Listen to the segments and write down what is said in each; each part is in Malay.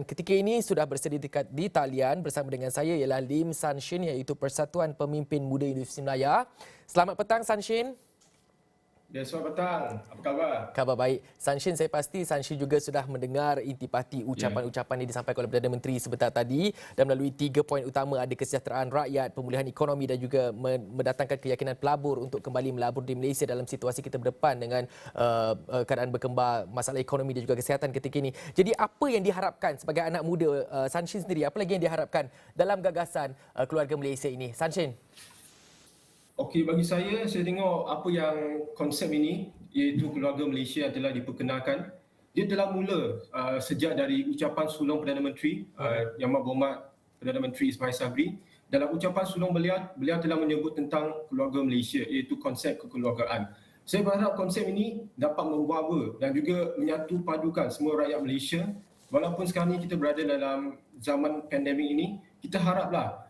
Ketika ini sudah bersedia di talian bersama dengan saya ialah Lim Sanshin iaitu Persatuan Pemimpin Muda Universiti Melaya. Selamat petang Sanshin. Ya, selamat petang. Apa khabar? Khabar baik. Sanshin, saya pasti Sanshin juga sudah mendengar intipati ucapan-ucapan yang disampaikan oleh Perdana Menteri sebentar tadi dan melalui 3 poin utama ada kesejahteraan rakyat, pemulihan ekonomi dan juga mendatangkan keyakinan pelabur untuk kembali melabur di Malaysia dalam situasi kita berdepan dengan keadaan berkembar masalah ekonomi dan juga kesihatan ketika ini. Jadi apa yang diharapkan sebagai anak muda Sanshin sendiri, apa lagi yang diharapkan dalam gagasan keluarga Malaysia ini? Sanshin. Okey, bagi saya tengok apa yang konsep ini iaitu keluarga Malaysia yang telah diperkenalkan. Dia telah mula sejak dari ucapan sulung Perdana Menteri Yang Berhormat Perdana Menteri Ismail Sabri. Dalam ucapan sulung beliau telah menyebut tentang keluarga Malaysia iaitu konsep kekeluargaan. Saya berharap konsep ini dapat membawa dan juga menyatu padukan semua rakyat Malaysia. Walaupun sekarang ini kita berada dalam zaman pandemik ini, kita haraplah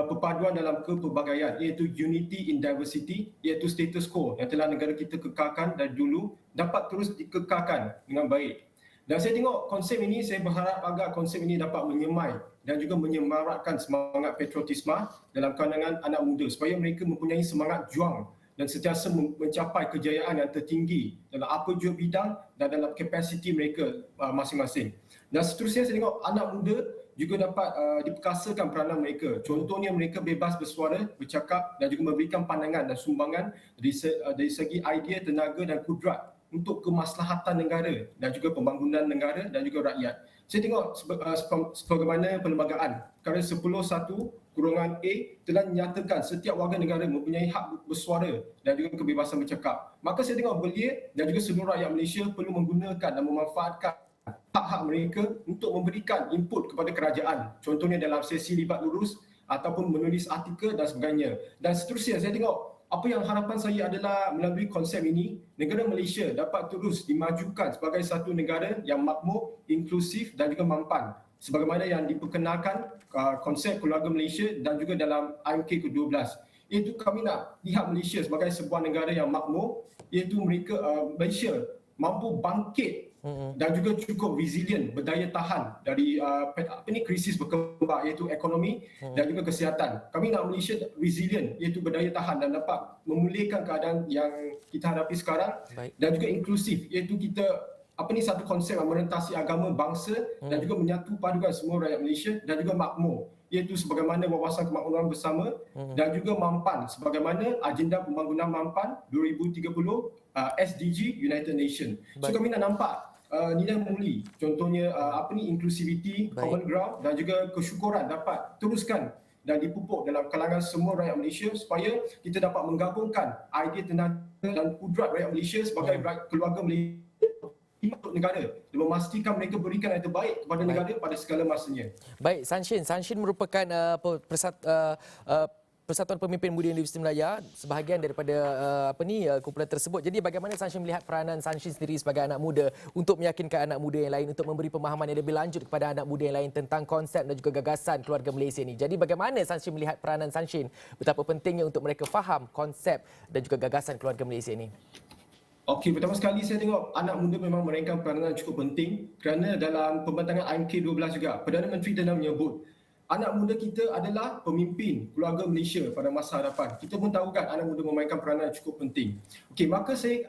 perpaduan dalam kepelbagaian iaitu unity in diversity iaitu status quo yang telah negara kita kekalkan dari dulu dapat terus dikekalkan dengan baik. Dan saya tengok konsep ini, saya berharap agar konsep ini dapat menyemai dan juga menyemarakkan semangat patriotisme dalam kalangan anak muda supaya mereka mempunyai semangat juang dan sentiasa mencapai kejayaan yang tertinggi dalam apa jua bidang dan dalam kapasiti mereka masing-masing. Dan seterusnya saya tengok anak muda juga dapat diperkasakan peranan mereka. Contohnya mereka bebas bersuara, bercakap dan juga memberikan pandangan dan sumbangan dari segi idea, tenaga dan kudrat untuk kemaslahatan negara dan juga pembangunan negara dan juga rakyat. Saya tengok sebagaimana perlembagaan perkara 10(1)(a) telah menyatakan setiap warga negara mempunyai hak bersuara dan juga kebebasan bercakap. Maka saya tengok belia dan juga seluruh rakyat Malaysia perlu menggunakan dan memanfaatkan hak-hak mereka untuk memberikan input kepada kerajaan. Contohnya dalam sesi libat lurus ataupun menulis artikel dan sebagainya. Dan seterusnya saya tengok apa yang harapan saya adalah melalui konsep ini, negara Malaysia dapat terus dimajukan sebagai satu negara yang makmur, inklusif dan juga mampan. Sebagaimana yang diperkenalkan konsep keluarga Malaysia dan juga dalam IMK ke-12. Iaitu kami nak lihat Malaysia sebagai sebuah negara yang makmur, iaitu Malaysia mampu bangkit dan juga cukup resilient, berdaya tahan dari krisis berkembang iaitu ekonomi dan juga kesihatan. Kami nak Malaysia resilient iaitu berdaya tahan dan dapat memulihkan keadaan yang kita hadapi sekarang. Baik. Dan juga inklusif iaitu kita satu konsep yang merentasi agama, bangsa dan juga menyatu padukan semua rakyat Malaysia dan juga makmur iaitu sebagaimana wawasan kemakmuran bersama dan juga mampan sebagaimana agenda pembangunan mampan 2030 SDG United Nations. So kami nak nampak nilai muli, contohnya inclusivity, common ground dan juga kesyukuran dapat teruskan dan dipupuk dalam kalangan semua rakyat Malaysia supaya kita dapat menggabungkan idea, tenaga dan kudrat rakyat Malaysia sebagai keluarga Malaysia untuk negara dan memastikan mereka berikan yang terbaik kepada negara pada segala masanya. Baik, Sanshin merupakan Persatuan Pemimpin Muda Universiti Melaya, sebahagian daripada kumpulan tersebut. Jadi bagaimana Sanshin melihat peranan Sanshin sendiri sebagai anak muda untuk meyakinkan anak muda yang lain untuk memberi pemahaman yang lebih lanjut kepada anak muda yang lain tentang konsep dan juga gagasan keluarga Malaysia ini. Jadi bagaimana Sanshin melihat peranan Sanshin, betapa pentingnya untuk mereka faham konsep dan juga gagasan keluarga Malaysia ini? Okey, pertama sekali saya tengok anak muda memang memainkan peranan cukup penting kerana dalam pembentangan IMK 12 juga Perdana Menteri telah menyebut anak muda kita adalah pemimpin keluarga Malaysia pada masa hadapan. Kita pun tahu kan anak muda memainkan peranan cukup penting. Okey, maka saya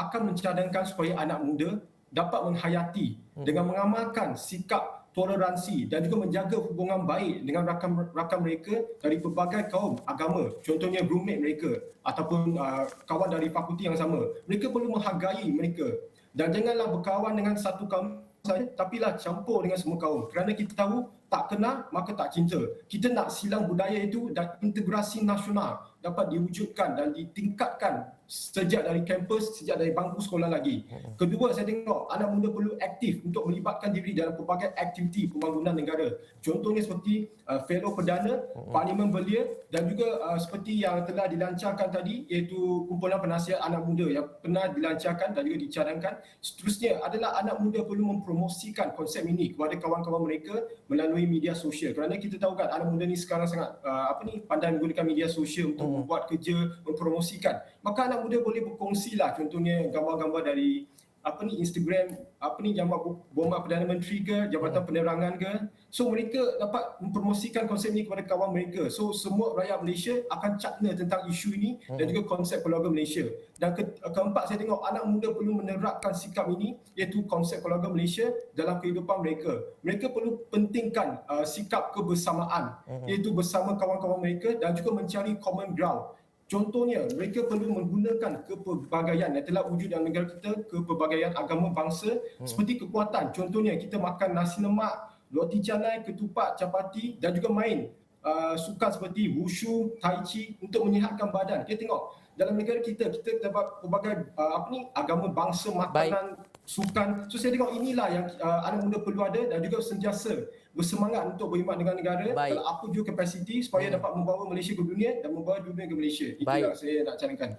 akan mencadangkan supaya anak muda dapat menghayati dengan mengamalkan sikap toleransi dan juga menjaga hubungan baik dengan rakan mereka dari pelbagai kaum, agama, contohnya roommate mereka ataupun kawan dari fakulti yang sama. Mereka perlu menghargai mereka dan janganlah berkawan dengan satu kaum saja, tapilah campur dengan semua kaum kerana kita tahu tak kenal maka tak cinta. Kita nak silang budaya itu dan integrasi nasional dapat diwujudkan dan ditingkatkan sejak dari kampus, sejak dari bangku sekolah lagi. Kedua, saya tengok anak muda perlu aktif untuk melibatkan diri dalam pelbagai aktiviti pembangunan negara. Contohnya seperti fellow perdana, parlimen belia dan juga seperti yang telah dilancarkan tadi iaitu kumpulan penasihat anak muda yang pernah dilancarkan dan juga dicadangkan. Seterusnya adalah anak muda perlu mempromosikan konsep ini kepada kawan-kawan mereka melalui media sosial. Kerana kita tahu kan anak muda ni sekarang sangat pandai menggunakan media sosial untuk membuat kerja, mempromosikan. Maka anak muda boleh berkongsilah contohnya gambar-gambar dari Instagram yang buat bomba Perdana Menteri ke, Jabatan Penerangan ke. So mereka dapat mempromosikan konsep ini kepada kawan mereka. So semua rakyat Malaysia akan cakna tentang isu ini dan juga konsep keluarga Malaysia. Dan keempat, saya tengok anak muda perlu menerapkan sikap ini, iaitu konsep keluarga Malaysia dalam kehidupan mereka. Mereka perlu pentingkan sikap kebersamaan, iaitu bersama kawan-kawan mereka dan juga mencari common ground. Contohnya, mereka perlu menggunakan kepelbagaian yang telah wujud dalam negara kita, kepelbagaian agama bangsa seperti kekuatan. Contohnya, kita makan nasi lemak, roti canai, ketupat, capati dan juga main sukan seperti wushu, tai chi untuk menyihatkan badan. Kita tengok dalam negara kita dapat pelbagai agama bangsa, makanan, sukan. So saya tengok inilah yang anak muda perlu ada dan juga sentiasa bersemangat untuk berkhidmat dengan negara dalam apa juga kapasiti supaya dapat membawa Malaysia ke dunia dan membawa dunia ke Malaysia. Itu yang saya nak cadangkan.